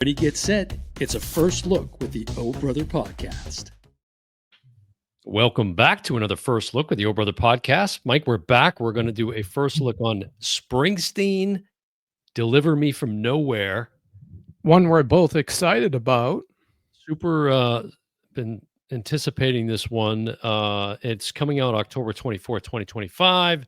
Ready, get set. It's a first look with the Oh Brother podcast. Welcome back to another first look with the Oh Brother podcast. Mike, we're back. We're going to do a first look on Springsteen, Deliver Me From Nowhere. One we're both excited about. Super been anticipating this one. It's coming out October 24th, 2025.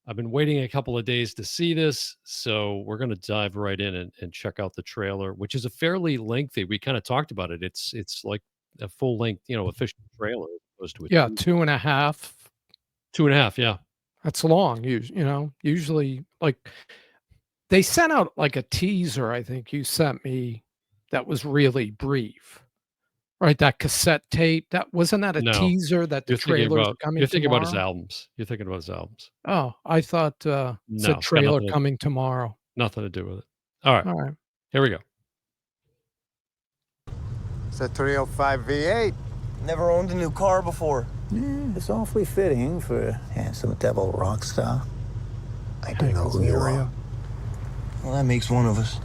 I've been waiting a couple of days to see this, so we're going to dive right in and check out the trailer, which is a fairly lengthy. We kind of talked about it. It's like a full length, official trailer as opposed to a 2.5. 2.5, yeah. That's long. Usually like they sent out like a teaser. I think you sent me that was really brief. Right, that cassette tape. Wasn't that a teaser that the trailer's coming? You're thinking about his albums. You're thinking about his albums. Oh, I thought it's a trailer coming tomorrow. Nothing to do with it. All right. Here we go. It's a 305 V8. Never owned a new car before. It's awfully fitting for a handsome devil rock star. I don't know who you are. Well, that makes one of us.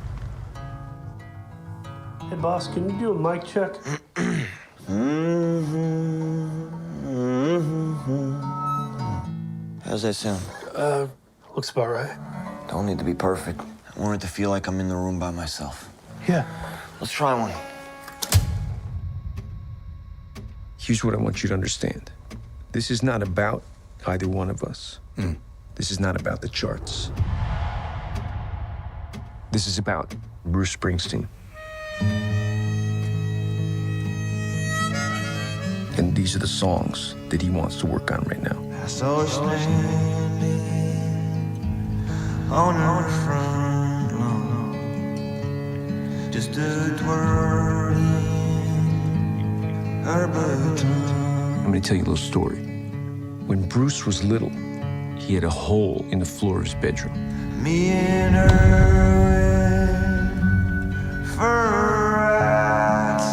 Hey, boss, can you do a mic check? How's that sound? Looks about right. Don't need to be perfect. I want it to feel like I'm in the room by myself. Yeah. Let's try one. Here's what I want you to understand. This is not about either one of us. This is not about the charts. This is about Bruce Springsteen. And these are the songs that he wants to work on right now. I saw her standing on her front lawn, just a twirling her baton. I'm gonna tell you a little story. When Bruce was little, he had a hole in the floor of his bedroom. Me and her for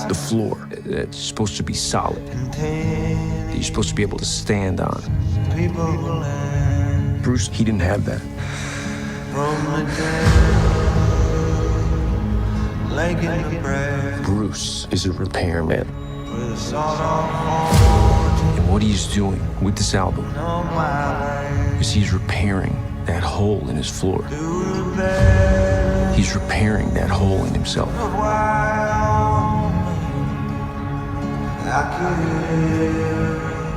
the floor that's supposed to be solid, that you're supposed to be able to stand on. Bruce, he didn't have that. Bruce is a repairman. And what he's doing with this album is he's repairing that hole in his floor. He's repairing that hole in himself.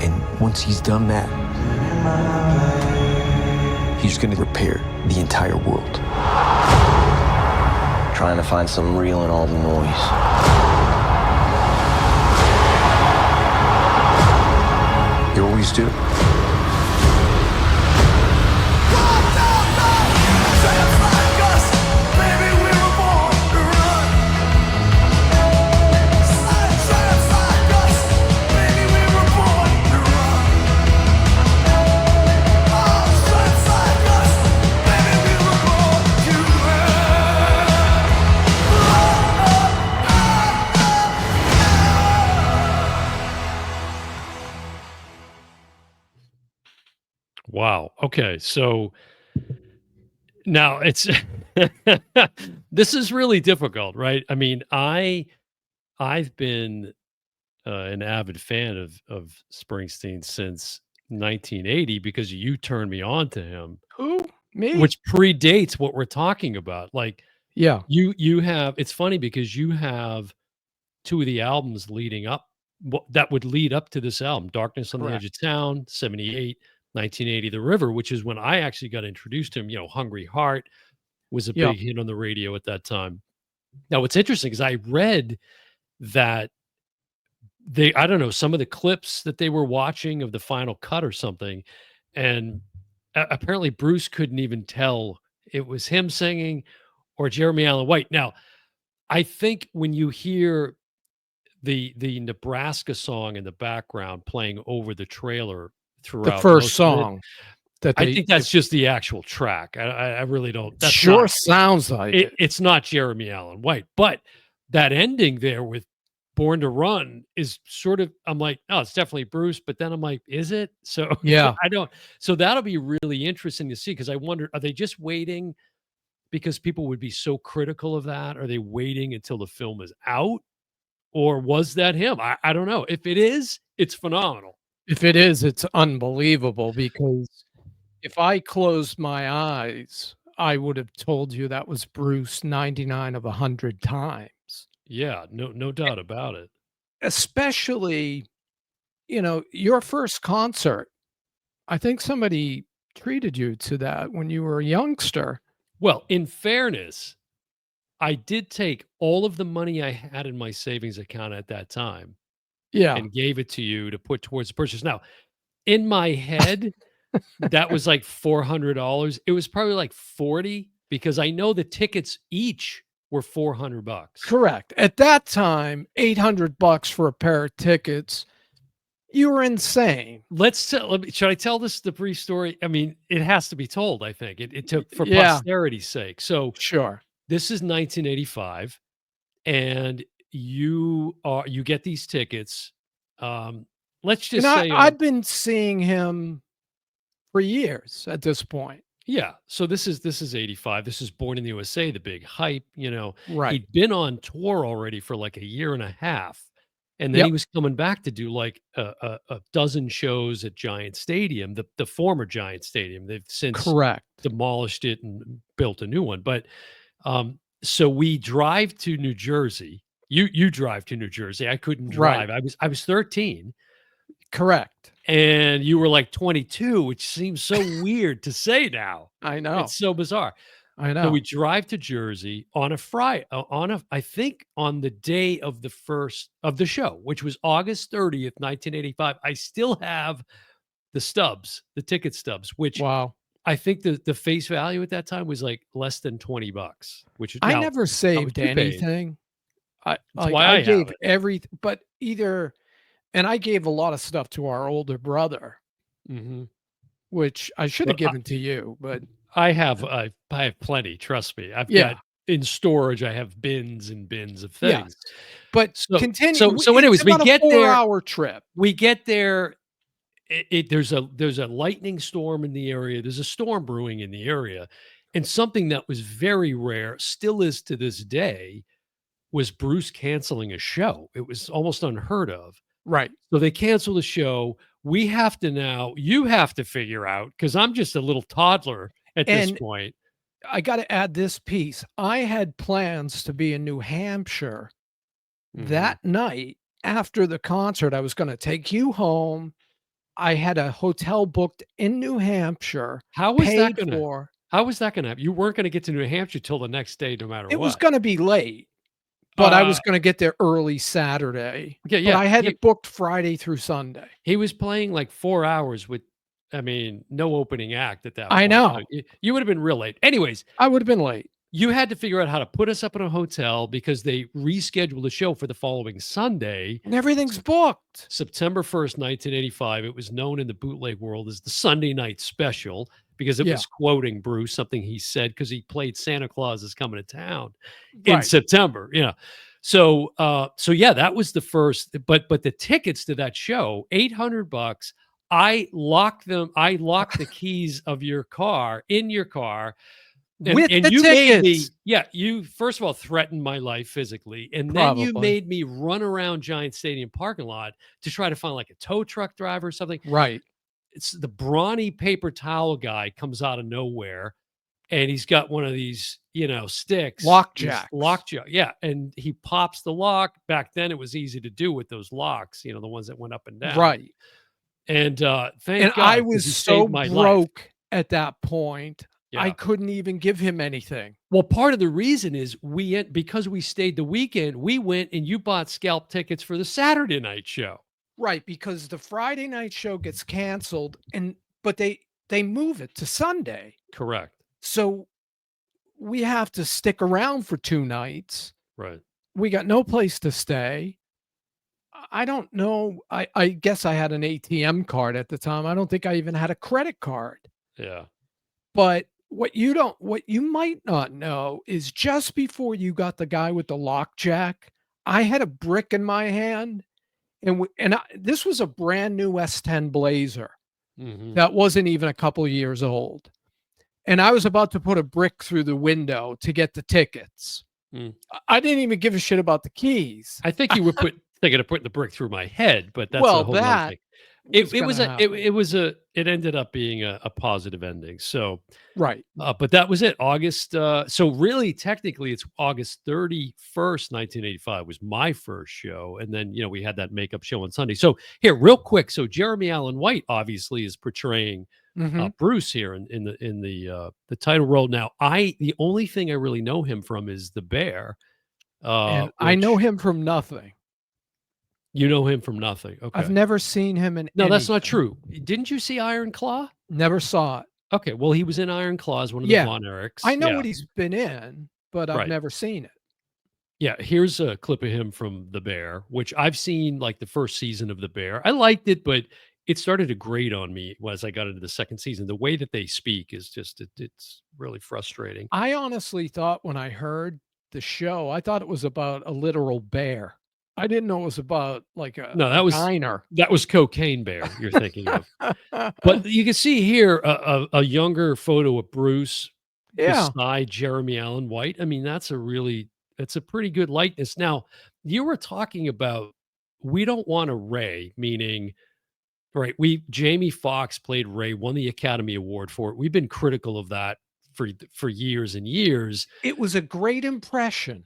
And once he's done that, he's gonna repair the entire world. Trying to find something real in all the noise. You always do. Wow. Okay. So now it's this is really difficult, right? I mean, I've been an avid fan of Springsteen since 1980 because you turned me on to him. Who? Me? Which predates what we're talking about. Like, yeah, you have. It's funny because you have two of the albums leading up that would lead up to this album: "Darkness on the Edge of Town," 78. 1980, The River, which is when I actually got introduced to him. Hungry Heart was a big hit on the radio at that time. Now, what's interesting is I read that I don't know, some of the clips that they were watching of the final cut or something, and apparently Bruce couldn't even tell it was him singing or Jeremy Allen White. Now, I think when you hear the Nebraska song in the background playing over the trailer, throughout the first song I think that's just the actual track. I really don't. That sounds like it. It's not Jeremy Allen White, but that ending there with Born to Run is sort of, I'm like, oh, it's definitely Bruce, but then I'm like, is it? So yeah, I don't. So that'll be really interesting to see, because I wonder, are they just waiting? because people would be so critical of that? Are they waiting until the film is out? Or was that him? I don't know. If it is, it's phenomenal. If it is, it's unbelievable because if I closed my eyes, I would have told you that was Bruce 99 of 100 times. Yeah, no doubt about it. Especially, your first concert. I think somebody treated you to that when you were a youngster. Well, in fairness, I did take all of the money I had in my savings account at that time Yeah, and gave it to you to put towards the purchase. Now, in my head, that was like $400. It was probably like 40 because I know the tickets each were $400. correct. At that time, $800 for a pair of tickets. You were insane. Should I tell the brief story? I mean, it has to be told, I think. It took for Yeah, posterity's sake. So sure. this is 1985, and you get these tickets. Let's And just say I'd been seeing him for years at this point. yeah. So this is 85. This is Born in the USA, the big hype. Right. He'd been on tour already for like a year and a half. And then he Yep. was coming back to do like a dozen shows at Giant Stadium, the former Giant Stadium. They've since Correct. demolished it and built a new one. But so we drive to New Jersey. You drive to New Jersey. I couldn't Right. drive. I was 13 Correct. and you were like 22, which seems so weird to say now. I know. It's so bizarre. I So we know. drive to Jersey on a Friday, I think on the day of the first of the show, which was August 30th, 1985. I still have the stubs, the ticket stubs, which Wow. I think the face value at that time was like less than $20, which is I now never how much saved you paid. anything. That's why I have gave it. but and I gave a lot of stuff to our older brother, Mhm. which I should have But given to you, but I have plenty. Trust me. I've yeah. got in storage. I have bins and bins of Yes. things. But So continue. so It's anyways, we about a get there. 4-hour trip. We get there. There's a lightning storm in the area. There's a storm brewing in the area, and something that was very rare, still is to this day, was Bruce canceling a show. It was almost unheard of. Right. So they cancel the show. You have to figure out because I'm just a little toddler at this And point. I got to add this piece. I had plans to be in New Hampshire Mhm. that night after the concert. I was going to take you home. I had a hotel booked in New Hampshire, How was that paid gonna for. how was that gonna happen? You weren't gonna get to New Hampshire till the next day no matter It was what. going to be late, but I Uh, was going to get there early Saturday. yeah, But yeah. I had He it booked Friday through Sunday. he was playing like 4 hours with I mean, no opening act at that I point, so know. you would have been real late. Anyways, I would have been late. you had to figure out how to put us up in a hotel because they rescheduled the show for the following Sunday, And everything's booked. September 1st, 1985. It was known in the bootleg world as the Sunday Night Special because it Yeah. was quoting Bruce, something he said because he played Santa Claus is Coming to Town in Right. September. So yeah, that was the first, but the tickets to that show, $800. I locked them. I locked the keys of your car in your car. With And the you made me, tickets. yeah, you first of all threatened my life physically, and then you Probably. made me run around Giant Stadium parking lot to try to find like a tow truck driver or something. Right. It's the brawny paper towel guy comes out of nowhere, and he's got one of these, sticks, Lock these jacks. lockjaw, yeah, and he pops the lock. Back then, it was easy to do with those locks, the ones that went up and down. Right. And thank And God I 'cause was he so saved my life. broke at that point. I Yeah. couldn't even give him anything. Well, part of the reason is because we stayed the weekend, we went and you bought scalp tickets for the Saturday night show. Right, because the Friday night show gets canceled but they move it to Sunday. Correct. So we have to stick around for 2 nights. Right. We got no place to stay. I don't know. I guess I had an ATM card at the time. I don't think I even had a credit card. Yeah. But what you might not know is just before you got the guy with the lockjack, I had a brick in my hand, this was a brand new S10 Blazer Mhm. that wasn't even a couple years old. and I was about to put a brick through the window to get the tickets. Mm. I didn't even give a shit about the keys. I think you were thinking of putting the brick through my head, but that's a Well, whole nother that thing. was gonna happen. It ended up being a positive ending. So, Right. but that was it. August. So really, technically, it's August 31st, 1985 was my first show, and then we had that makeup show on Sunday. So here, real quick. So Jeremy Allen White obviously is portraying Mhm. Bruce here in the title role. Now, the only thing I really know him from is the Bear, And I know which him from nothing. you know him from nothing. I've Okay. never seen him in No, that's not anything. true. Didn't you see Iron Claw? Never saw it. Okay, well, he was in Iron Claw as one of the Yeah. Von Erichs. I know Yeah, what he's been in, but I've right. never seen it. Yeah, here's a clip of him from The Bear, which I've seen like the first season of The Bear. I liked it, but it started to grate on me as I got into the second season. The way that they speak is just it's really frustrating. I honestly thought when I heard the show, I thought it was about a literal bear. I didn't know it was about like No, a diner. that was Cocaine Bear you're thinking of. But you can see here a younger photo of Bruce Yeah. beside Jeremy Allen White. I mean, that's a pretty good likeness. Now, you were talking about we don't want a Ray, meaning right. Jamie Foxx played Ray, won the Academy Award for it. We've been critical of that for years and years. It was a great impression,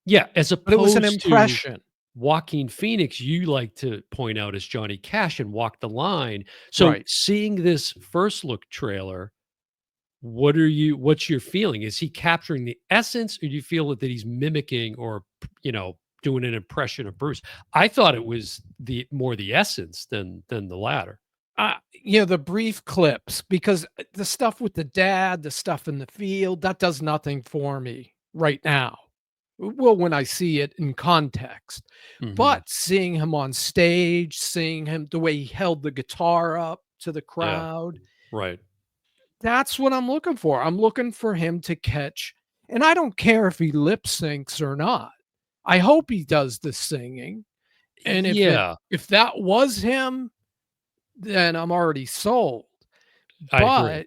Yeah, as but it was an opposed to impression. Joaquin Phoenix, you like to point out as Johnny Cash and Walk the Line. So Right. seeing this first look trailer, what's your feeling? Is he capturing the essence, or do you feel that he's mimicking or doing an impression of Bruce? I thought it was the essence than the latter. The brief clips, because the stuff with the dad, the stuff in the field, that does nothing for me right now. Well, when I see it in context, Mhm. but seeing him on stage, seeing him the way he held the guitar up to the Yeah, crowd, right. that's what I'm looking for. I'm looking for him to catch, and I don't care if he lip syncs or not. I hope he does the singing, and Yeah, if that was him, then I'm already sold. I agree.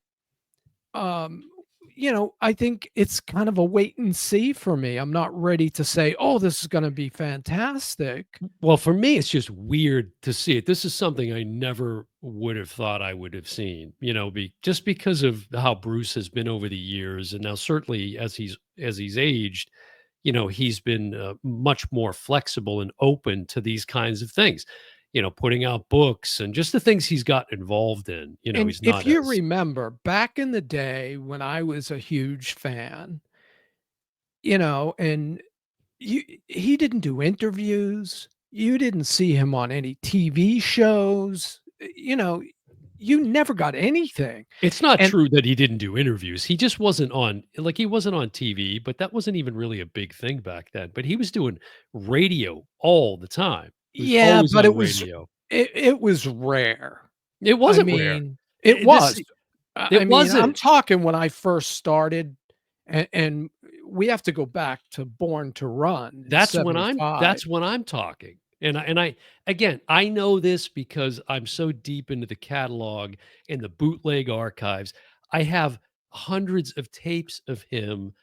But, um, I think it's kind of a wait and see for me. I'm not ready to say, "Oh, this is gonna be fantastic." Well, for me, it's just weird to see it. This is something I never would have thought I would have seen, just because of how Bruce has been over the years, and now certainly as he's aged, he's been much more flexible and open to these kinds of things. Putting out books and just the things he's got involved in. And He's if not you as remember back in the day when I was a huge fan, and he didn't do interviews. You didn't see him on any TV shows. You never got anything. It's not And true that he didn't do interviews. He wasn't on TV, but that wasn't even really a big thing back then. But he was doing radio all the time. He was yeah, always but on radio. it was rare. It I wasn't rare. mean, it This was. I it mean, I'm wasn't. talking when I first started, and we have to go back to Born to Run in '75. That's when I'm talking. And I again, I know this because I'm so deep into the catalog and the bootleg archives. I have hundreds of tapes of him,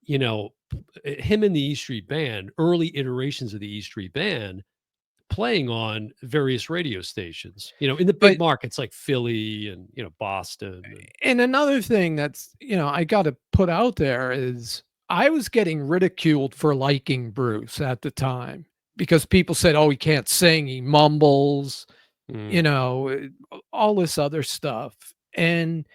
him and the E Street Band, early iterations of the E Street Band playing on various radio stations, in the big But markets like Philly and, Boston and and another thing that's, I gotta put out there is I was getting ridiculed for liking Bruce at the time because people said, "Oh, he can't sing, he mumbles," mm, you know, all this other stuff. And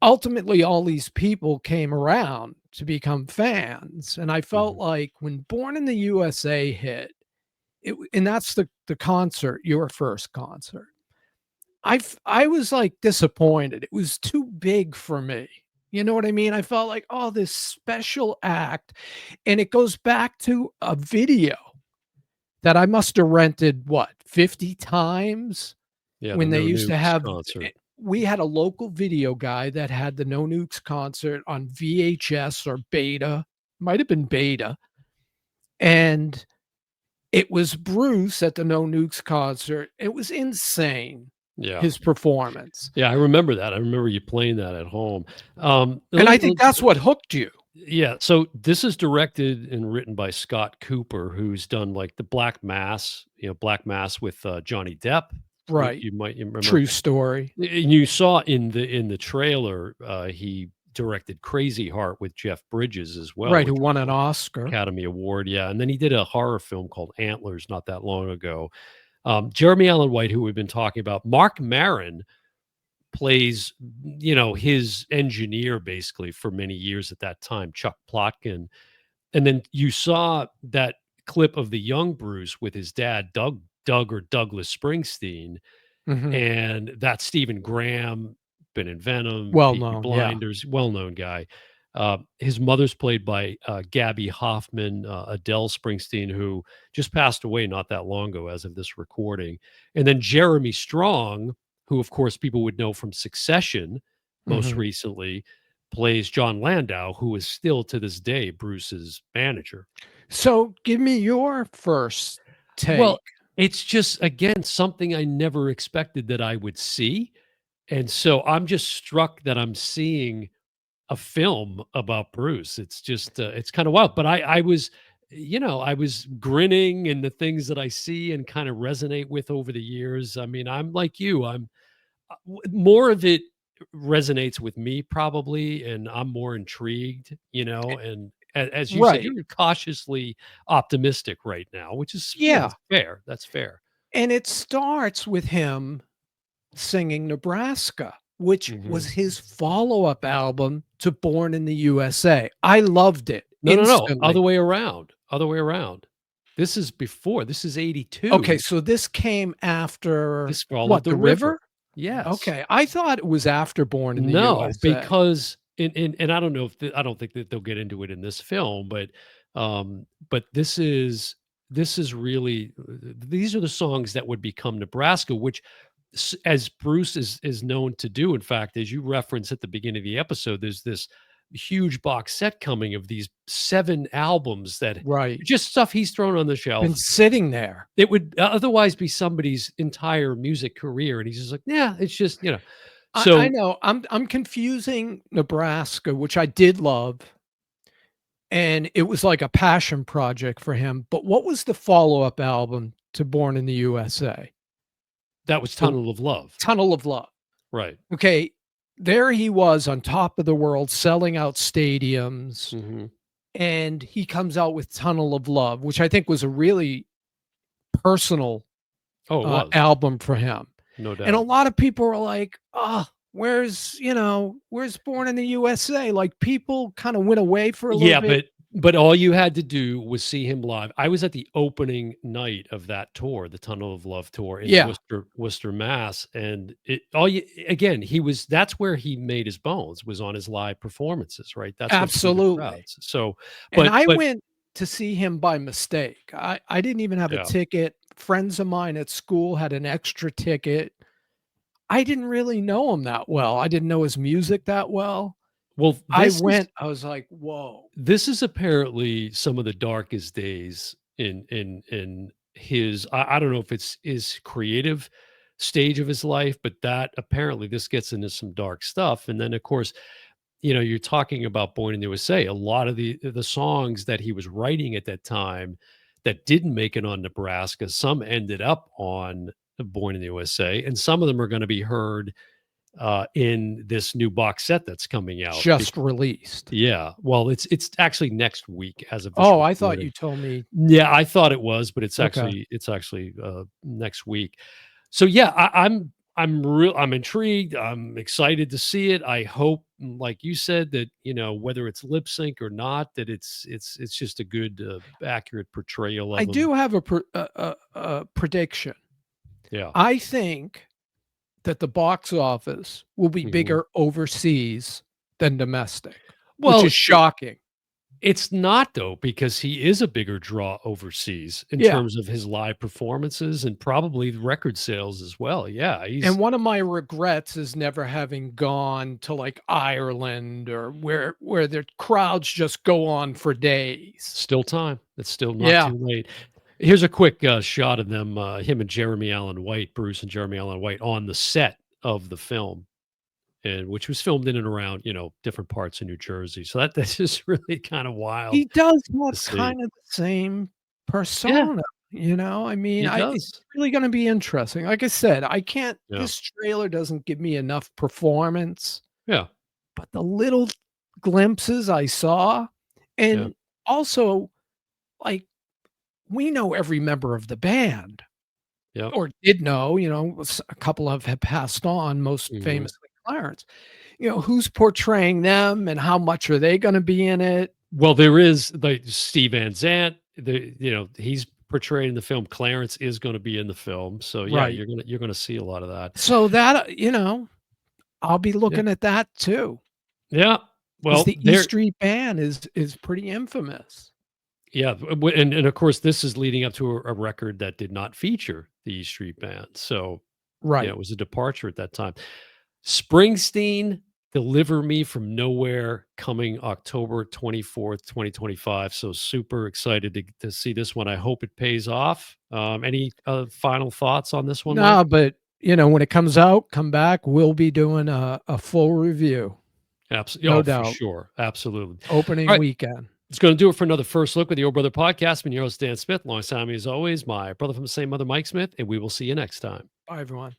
ultimately, all these people came around to become fans. And I felt mhm, like when Born in the USA hit, and that's the concert, your first concert. I was, like, disappointed. It was too big for me. You know what I mean? I felt like, "Oh, this special act," and it goes back to a video that I must have rented, what, 50 times yeah, the when they No used to Nukes have concert. we had a local video guy that had the No Nukes concert on VHS or Beta, might have been Beta, and it was Bruce at the No Nukes concert. It was insane. Yeah. his performance. Yeah, I remember that. I remember you playing that at home. And Let I me think that's what hooked you. yeah, so this is directed and written by Scott Cooper, who's done, like, the Black Mass, Black Mass with, Johnny Depp. Right. You might remember. True story. And you saw in the trailer, he directed Crazy Heart with Jeff Bridges as well, Right, who which won won an an Oscar. Academy Award, yeah, and then he did a horror film called Antlers not that long ago. Jeremy Allen White, who we've been talking about, Mark Maron plays, his engineer basically for many years at that time, Chuck Plotkin. And then you saw that clip of the young Bruce with his dad, Doug or Douglas Springsteen, Mhm. and that's Stephen Graham, been in Venom, Well Peaky known, yeah. Blinders, well-known guy. His mother's played by Gabby Hoffman, Adele Springsteen, who just passed away not that long ago as of this recording. And then Jeremy Strong, who, of course, people would know from Succession most Mhm. recently, plays John Landau, who is still to this day Bruce's manager. So, give me your first take. Well, it's just, again, something I never expected that I would see. And so I'm just struck that I'm seeing a film about Bruce. It's just, it's kind of wild. But I was, I was grinning and the things that I see and kind of resonate with over the years. I mean, I'm like you. More of it resonates with me probably, and I'm more intrigued. And as you said, Right. you're cautiously optimistic right now, which is, Yeah, that's fair. That's fair. and it starts with him singing Nebraska, which Mhm. was his follow-up album to Born in the USA. I loved it No, no, no, other instantly. way around, other way around. This is before, this is Okay, 82. so this came after This followed what, The The River. River? Yes. Okay, I thought it was after Born in the No, USA. because and I don't know if I don't think that they'll get into it in this film, but this is really these are the songs that would become Nebraska, which as Bruce is known to do. In fact, as you reference at the beginning of the episode, there's this huge box set coming of these 7 albums that Right. just stuff he's thrown on the Been shelf. sitting there. It would otherwise be somebody's entire music career, and he's just like, yeah, it's just. I So know. I'm confusing Nebraska, which I did love, and it was like a passion project for him, but what was the follow-up album to Born in the USA? that was The Tunnel of Love, Tunnel of Love. right? Okay, there he was on top of the world, selling out stadiums, Mhm. and he comes out with Tunnel of Love, which I think was a really personal, Oh, it was, album for him. no And a doubt. lot of people were like, "Oh, where's Born in the USA?" Like, people kinda went away for a little Yeah, bit. but all you had to do was see him live. I was at the opening night of that tour, the Tunnel of Love tour in Yeah, Worcester, Mass, and it all you again, he was that's where he made his bones, was on his live performances, right? That's what drew the absolutely. crowds. So, And I but went to see him by mistake. I didn't even have a yeah. ticket. Friends of mine at school had an extra ticket. I didn't really know him that well. I didn't know his music that well. Well, I went, I was like, "Whoa." this is apparently some of the darkest days in his I don't know if it's his creative stage of his life, but that apparently this gets into some dark stuff. And then of course, you're talking about Born in the USA. A lot of the songs that he was writing at that time that didn't make it on Nebraska, some ended up on Born in the USA, and some of them are going to be heard in this new box set that's coming out. Just released. Yeah, well, it's actually next week as of this Oh, I thought recording. you told me. Yeah, I thought it was, but it's Okay. actually next week. So yeah, I'm intrigued. I'm excited to see it. I hope, like you said, that whether it's lip sync or not, that it's just a good, accurate portrayal I of him. do have a prediction. Yeah. I think that the box office will be Mhm. bigger overseas than domestic, which Well, is shocking. it's not though, because he is a bigger draw overseas in Yeah, terms of his live performances and probably the record sales as well. Yeah, and he's one of my regrets is never having gone to, like, Ireland or where the crowds just go on for days. still time. It's still not Yeah. too late. Here's a quick shot of them, him and Jeremy Allen White, Bruce and Jeremy Allen White, on the set of the film, and which was filmed in and around, different parts of New Jersey. So that's just really kind of wild He does to have see. kind of the same Yeah, persona, I mean, he it's does. really gonna be interesting. Like I said, I can't Yeah, this trailer doesn't give me enough performance, yeah, but the little glimpses I saw, yeah, and also, like, we know every member of the band, yeah. or did know, a couple have passed on, most Mhm. famously Clarence. Who's portraying them and how much are they gonna be in it? Well, there is like Steve Van Zandt. He's portrayed in the film. Clarence is going to be in the film. So yeah, Right. you're gonna see a lot of that. So that, I'll be Yeah, looking at that too, yeah. because Well, the E Street Band is pretty infamous. yeah, and of course, this is leading up to a record that did not feature the E Street Band. So yeah, Right. it was a departure at that time. Springsteen, Deliver Me from Nowhere, coming October 24th, 2025. So super excited to see this one. I hope it pays off. Any final thoughts on this one, Mike? No, but, when it comes out, come back, we'll be doing a full review, Absolutely. no Oh, for doubt. sure. Absolutely. Opening All right. weekend. It's going to do it for another First Look with the Old Brother podcast. I'm your host, Dan Smith. Alongside me, as always, my brother from the same mother, Mike Smith, and we will see you next time. Bye, everyone.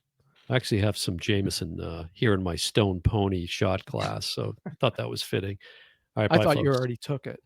I actually have some Jameson here in my Stone Pony shot glass, so I thought that was fitting. All right, I bye, thought you folks. already took it.